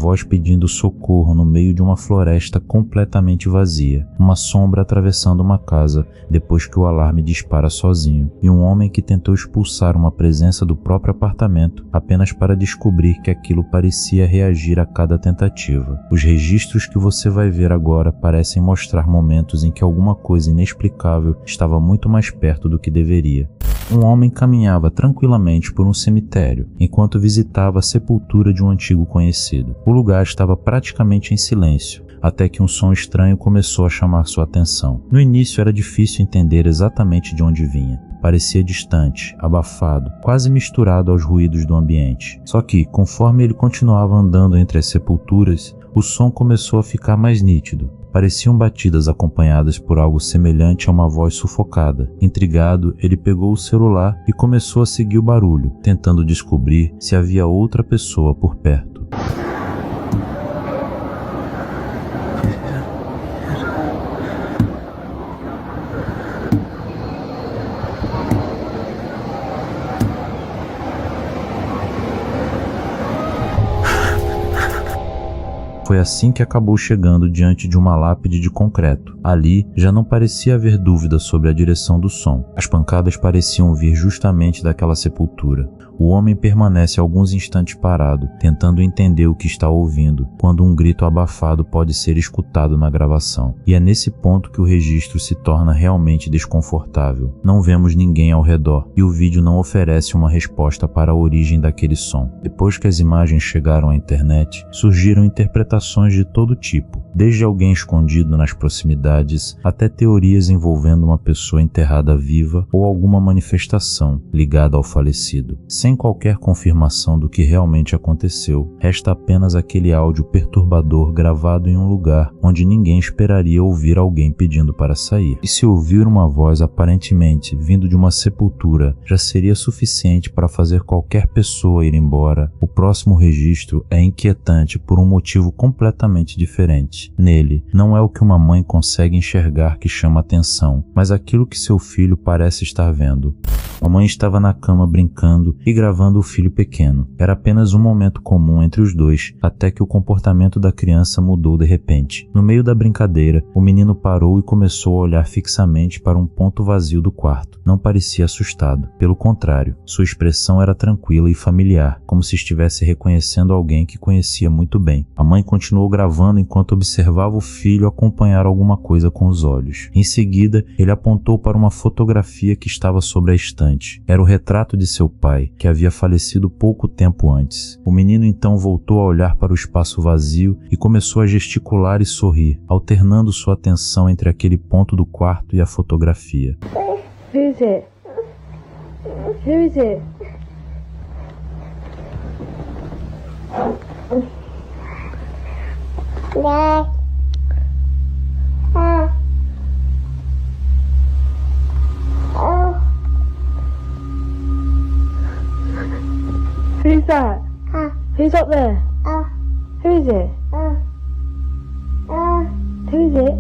voz pedindo socorro no meio de uma floresta completamente vazia, uma sombra atravessando uma casa depois que o alarme dispara sozinho, e um homem que tentou expulsar uma presença do próprio apartamento apenas para descobrir que aquilo parecia reagir a cada tentativa. Os registros que você vai ver agora parecem mostrar momentos em que alguma coisa inexplicável estava muito mais perto do que deveria. Um homem caminhava tranquilamente por um cemitério, enquanto visitava a sepultura de um antigo conhecido. O lugar estava praticamente em silêncio, até que um som estranho começou a chamar sua atenção. No início era difícil entender exatamente de onde vinha. Parecia distante, abafado, quase misturado aos ruídos do ambiente. Só que, conforme ele continuava andando entre as sepulturas, o som começou a ficar mais nítido. Pareciam batidas acompanhadas por algo semelhante a uma voz sufocada. Intrigado, ele pegou o celular e começou a seguir o barulho, tentando descobrir se havia outra pessoa por perto. Foi assim que acabou chegando diante de uma lápide de concreto. Ali já não parecia haver dúvida sobre a direção do som. As pancadas pareciam vir justamente daquela sepultura. O homem permanece alguns instantes parado, tentando entender o que está ouvindo, quando um grito abafado pode ser escutado na gravação. E é nesse ponto que o registro se torna realmente desconfortável. Não vemos ninguém ao redor, e o vídeo não oferece uma resposta para a origem daquele som. Depois que as imagens chegaram à internet, surgiram interpretações de todo tipo, desde alguém escondido nas proximidades até teorias envolvendo uma pessoa enterrada viva ou alguma manifestação ligada ao falecido. Sem qualquer confirmação do que realmente aconteceu, resta apenas aquele áudio perturbador gravado em um lugar onde ninguém esperaria ouvir alguém pedindo para sair. E se ouvir uma voz aparentemente vindo de uma sepultura já seria suficiente para fazer qualquer pessoa ir embora, o próximo registro é inquietante por um motivo completamente diferente. Nele, não é o que uma mãe consegue enxergar que chama atenção, mas aquilo que seu filho parece estar vendo. A mãe estava na cama brincando e gravando o filho pequeno. Era apenas um momento comum entre os dois, até que o comportamento da criança mudou de repente. No meio da brincadeira, o menino parou e começou a olhar fixamente para um ponto vazio do quarto. Não parecia assustado. Pelo contrário, sua expressão era tranquila e familiar, como se estivesse reconhecendo alguém que conhecia muito bem. A mãe continuou gravando enquanto observava o filho acompanhar alguma coisa com os olhos. Em seguida, ele apontou para uma fotografia que estava sobre a estante. Era o retrato de seu pai, que havia falecido pouco tempo antes. O menino então voltou a olhar para o espaço vazio e começou a gesticular e sorrir, alternando sua atenção entre aquele ponto do quarto e a fotografia. Who is it? Who is it? Who's that? Who's up there? Who is it? Who is it?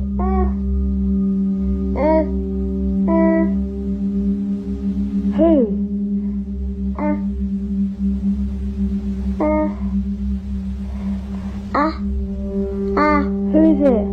Who? Who is it?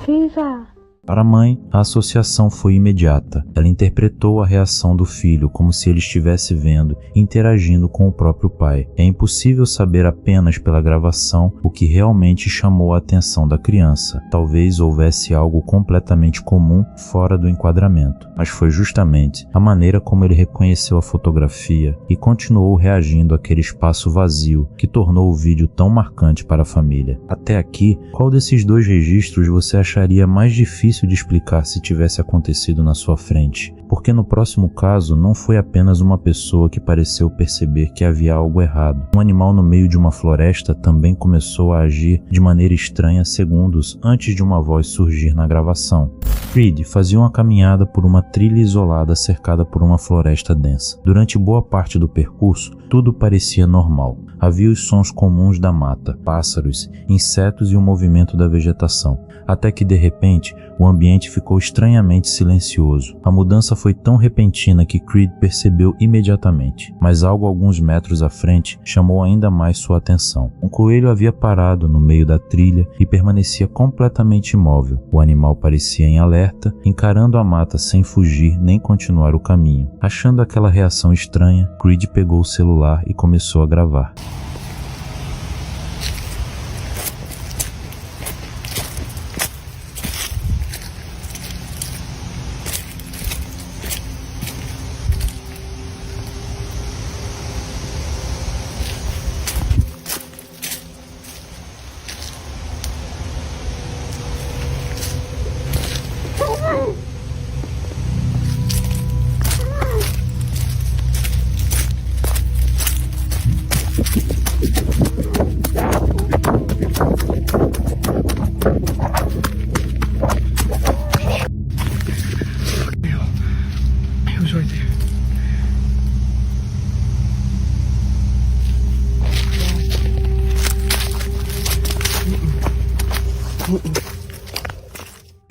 Who's that? Para a mãe, a associação foi imediata. Ela interpretou a reação do filho como se ele estivesse vendo e interagindo com o próprio pai. É impossível saber apenas pela gravação o que realmente chamou a atenção da criança. Talvez houvesse algo completamente comum fora do enquadramento, mas foi justamente a maneira como ele reconheceu a fotografia e continuou reagindo àquele espaço vazio que tornou o vídeo tão marcante para a família. Até aqui, qual desses dois registros você acharia mais difícil de explicar se tivesse acontecido na sua frente? porque no próximo caso não foi apenas uma pessoa que pareceu perceber que havia algo errado. Um animal no meio de uma floresta também começou a agir de maneira estranha segundos antes de uma voz surgir na gravação. Creed fazia uma caminhada por uma trilha isolada cercada por uma floresta densa. Durante boa parte do percurso, tudo parecia normal. Havia os sons comuns da mata, pássaros, insetos e o movimento da vegetação, até que de repente o ambiente ficou estranhamente silencioso. A mudança foi tão repentina que Creed percebeu imediatamente, mas algo alguns metros à frente chamou ainda mais sua atenção. Um coelho havia parado no meio da trilha e permanecia completamente imóvel. O animal parecia em alerta, encarando a mata sem fugir nem continuar o caminho. Achando aquela reação estranha, Creed pegou o celular e começou a gravar. It was right there.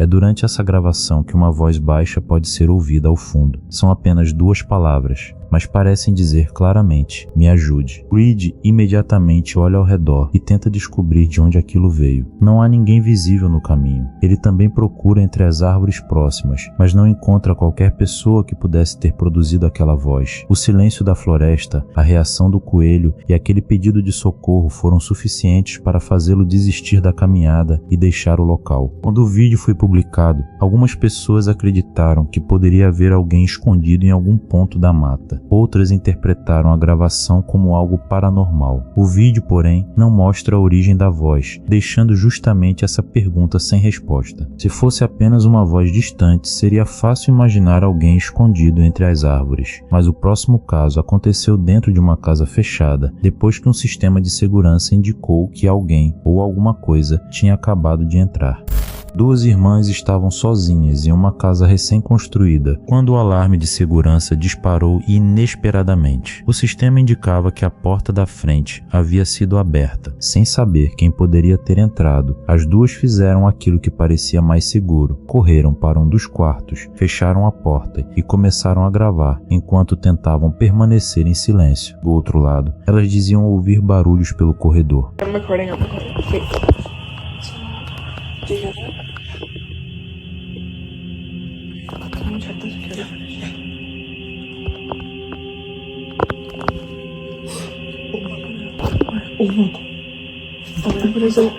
É durante essa gravação que uma voz baixa pode ser ouvida ao fundo. São apenas 2 palavras, mas parecem dizer claramente: me ajude. Creed imediatamente olha ao redor e tenta descobrir de onde aquilo veio. Não há ninguém visível no caminho. Ele também procura entre as árvores próximas, mas não encontra qualquer pessoa que pudesse ter produzido aquela voz. O silêncio da floresta, a reação do coelho e aquele pedido de socorro foram suficientes para fazê-lo desistir da caminhada e deixar o local. Quando o vídeo foi publicado, algumas pessoas acreditaram que poderia haver alguém escondido em algum ponto da mata. Outras interpretaram a gravação como algo paranormal. O vídeo, porém, não mostra a origem da voz, deixando justamente essa pergunta sem resposta. Se fosse apenas uma voz distante, seria fácil imaginar alguém escondido entre as árvores. Mas o próximo caso aconteceu dentro de uma casa fechada, depois que um sistema de segurança indicou que alguém ou alguma coisa tinha acabado de entrar. 2 irmãs estavam sozinhas em uma casa recém-construída quando o alarme de segurança disparou inesperadamente. O sistema indicava que a porta da frente havia sido aberta. Sem saber quem poderia ter entrado, as 2 fizeram aquilo que parecia mais seguro. Correram para um dos quartos, fecharam a porta e começaram a gravar enquanto tentavam permanecer em silêncio. Do outro lado, elas diziam ouvir barulhos pelo corredor. I'm recording. Wait. Do you hear that? Can you check the security footage? Oh my god. What is it?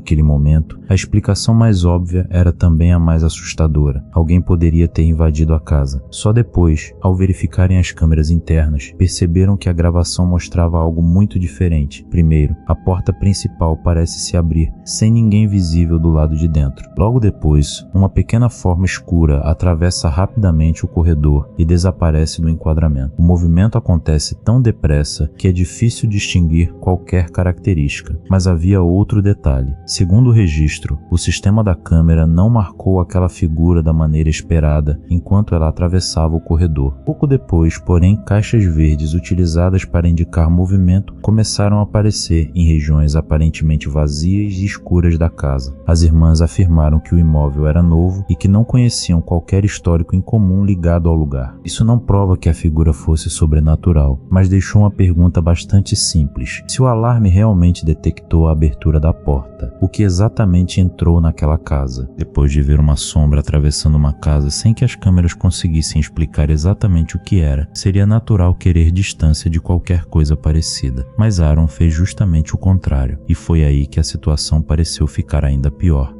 naquele momento, a explicação mais óbvia era também a mais assustadora. Alguém poderia ter invadido a casa. Só depois, ao verificarem as câmeras internas, perceberam que a gravação mostrava algo muito diferente. Primeiro, a porta principal parece se abrir, sem ninguém visível do lado de dentro. Logo depois, uma pequena forma escura atravessa rapidamente o corredor e desaparece do enquadramento. O movimento acontece tão depressa que é difícil distinguir qualquer característica, mas havia outro detalhe. Segundo o registro, o sistema da câmera não marcou aquela figura da maneira esperada enquanto ela atravessava o corredor. Pouco depois, porém, caixas verdes utilizadas para indicar movimento começaram a aparecer em regiões aparentemente vazias e escuras da casa. As irmãs afirmaram que o imóvel era novo e que não conheciam qualquer histórico em comum ligado ao lugar. Isso não prova que a figura fosse sobrenatural, mas deixou uma pergunta bastante simples. Se o alarme realmente detectou a abertura da porta, o que exatamente entrou naquela casa? Depois de ver uma sombra atravessando uma casa sem que as câmeras conseguissem explicar exatamente o que era, seria natural querer distância de qualquer coisa parecida. Mas Aaron fez justamente o contrário, e foi aí que a situação pareceu ficar ainda pior.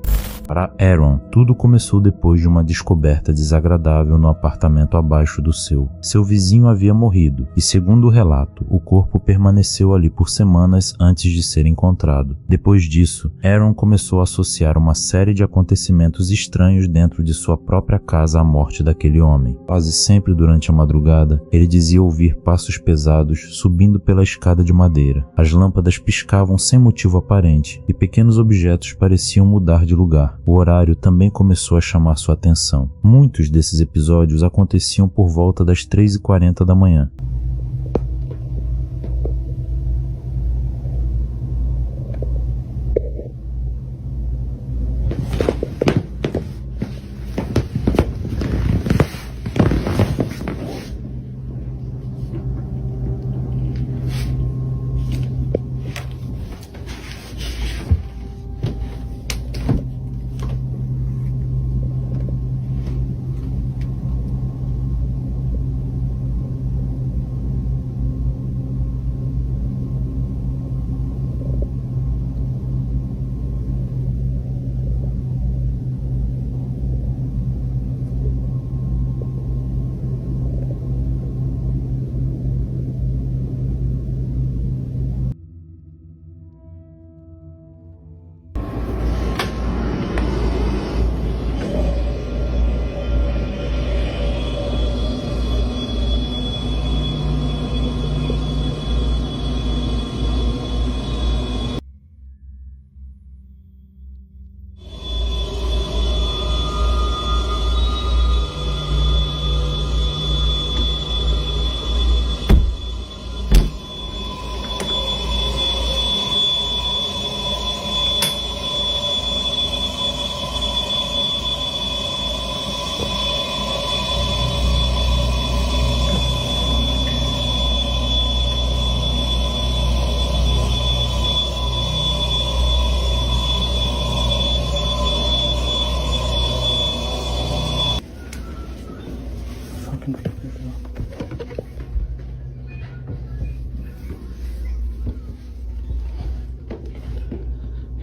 Para Aaron, tudo começou depois de uma descoberta desagradável no apartamento abaixo do seu. Seu vizinho havia morrido e, segundo o relato, o corpo permaneceu ali por semanas antes de ser encontrado. Depois disso, Aaron começou a associar uma série de acontecimentos estranhos dentro de sua própria casa à morte daquele homem. Quase sempre durante a madrugada, ele dizia ouvir passos pesados subindo pela escada de madeira. As lâmpadas piscavam sem motivo aparente e pequenos objetos pareciam mudar de lugar. O horário também começou a chamar sua atenção. Muitos desses episódios aconteciam por volta das 3h40 da manhã.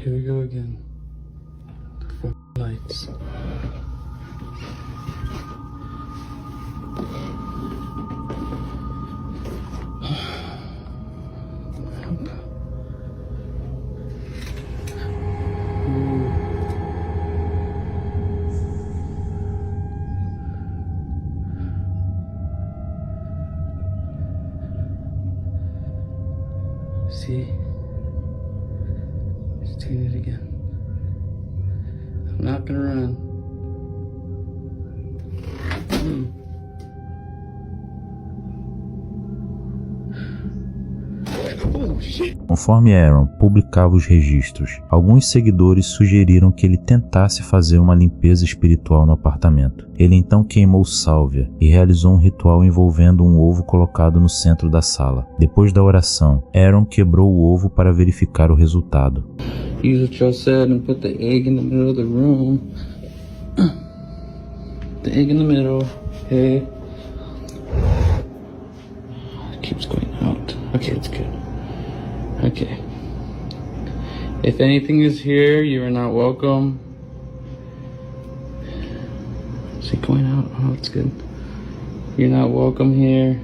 Here we go again. The lights. See? It's doing it again. I'm not gonna run. Oh, shit. Conforme Aaron publicava os registros, alguns seguidores sugeriram que ele tentasse fazer uma limpeza espiritual no apartamento. Ele então queimou sálvia e realizou um ritual envolvendo um ovo colocado no centro da sala. Depois da oração, Aaron quebrou o ovo para verificar o resultado. Use what y'all said and put the egg in the middle of the room. The egg in the middle. Okay. It keeps going out. Okay, it's good. Okay. If anything is here, you are not welcome. Is he going out? Oh, that's good. You're not welcome here.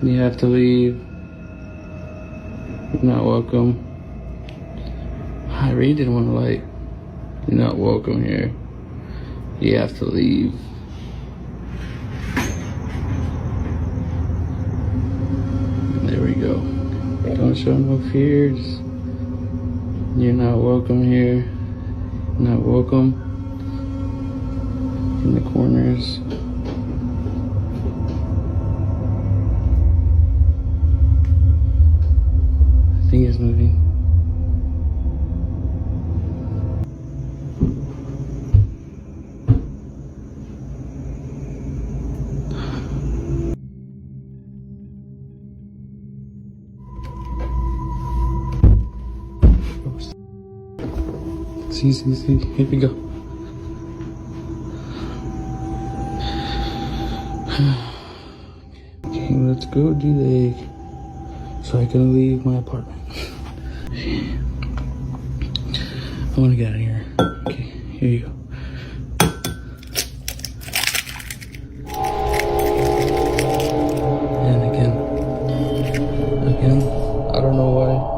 You have to leave. You're not welcome. I really didn't want to like. You're not welcome here. You have to leave. There we go. Don't show no fears. You're not welcome here. Not welcome. In the corners. I think it's moving. See, here we go. Okay, let's go do the egg so I can leave my apartment. I want to get out of here. Okay, here you go. And again, I don't know why.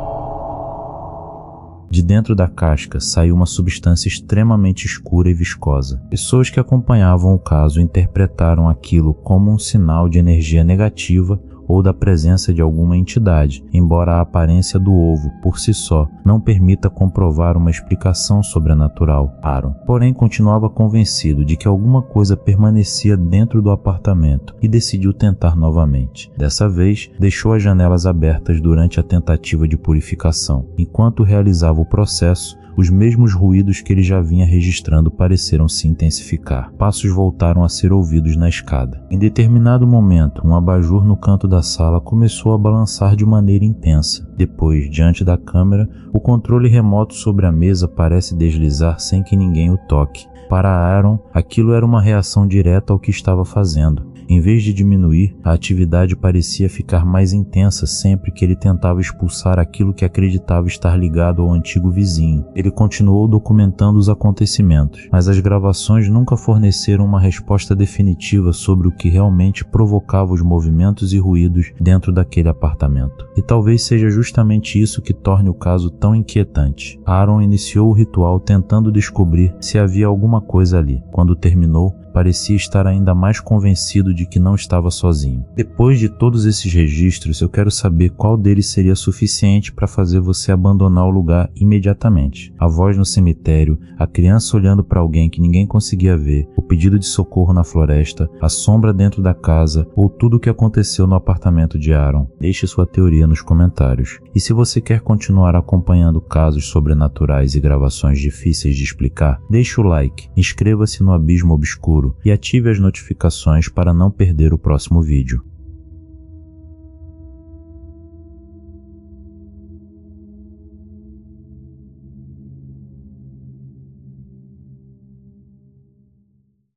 De dentro da casca saiu uma substância extremamente escura e viscosa. Pessoas que acompanhavam o caso interpretaram aquilo como um sinal de energia negativa ou da presença de alguma entidade, embora a aparência do ovo, por si só, não permita comprovar uma explicação sobrenatural. Aaron, porém, continuava convencido de que alguma coisa permanecia dentro do apartamento e decidiu tentar novamente. Dessa vez, deixou as janelas abertas durante a tentativa de purificação. Enquanto realizava o processo, os mesmos ruídos que ele já vinha registrando pareceram se intensificar. Passos voltaram a ser ouvidos na escada. Em determinado momento, um abajur no canto da sala começou a balançar de maneira intensa. Depois, diante da câmera, o controle remoto sobre a mesa parece deslizar sem que ninguém o toque. Para Aaron, aquilo era uma reação direta ao que estava fazendo. Em vez de diminuir, a atividade parecia ficar mais intensa sempre que ele tentava expulsar aquilo que acreditava estar ligado ao antigo vizinho. Ele continuou documentando os acontecimentos, mas as gravações nunca forneceram uma resposta definitiva sobre o que realmente provocava os movimentos e ruídos dentro daquele apartamento. E talvez seja justamente isso que torne o caso tão inquietante. Aaron iniciou o ritual tentando descobrir se havia alguma coisa ali. Quando terminou, parecia estar ainda mais convencido de que não estava sozinho. Depois de todos esses registros, eu quero saber qual deles seria suficiente para fazer você abandonar o lugar imediatamente. A voz no cemitério, a criança olhando para alguém que ninguém conseguia ver, o pedido de socorro na floresta, a sombra dentro da casa ou tudo o que aconteceu no apartamento de Aaron. Deixe sua teoria nos comentários. E se você quer continuar acompanhando casos sobrenaturais e gravações difíceis de explicar, deixe o like, inscreva-se no Abismo Obscuro e ative as notificações para não perder o próximo vídeo.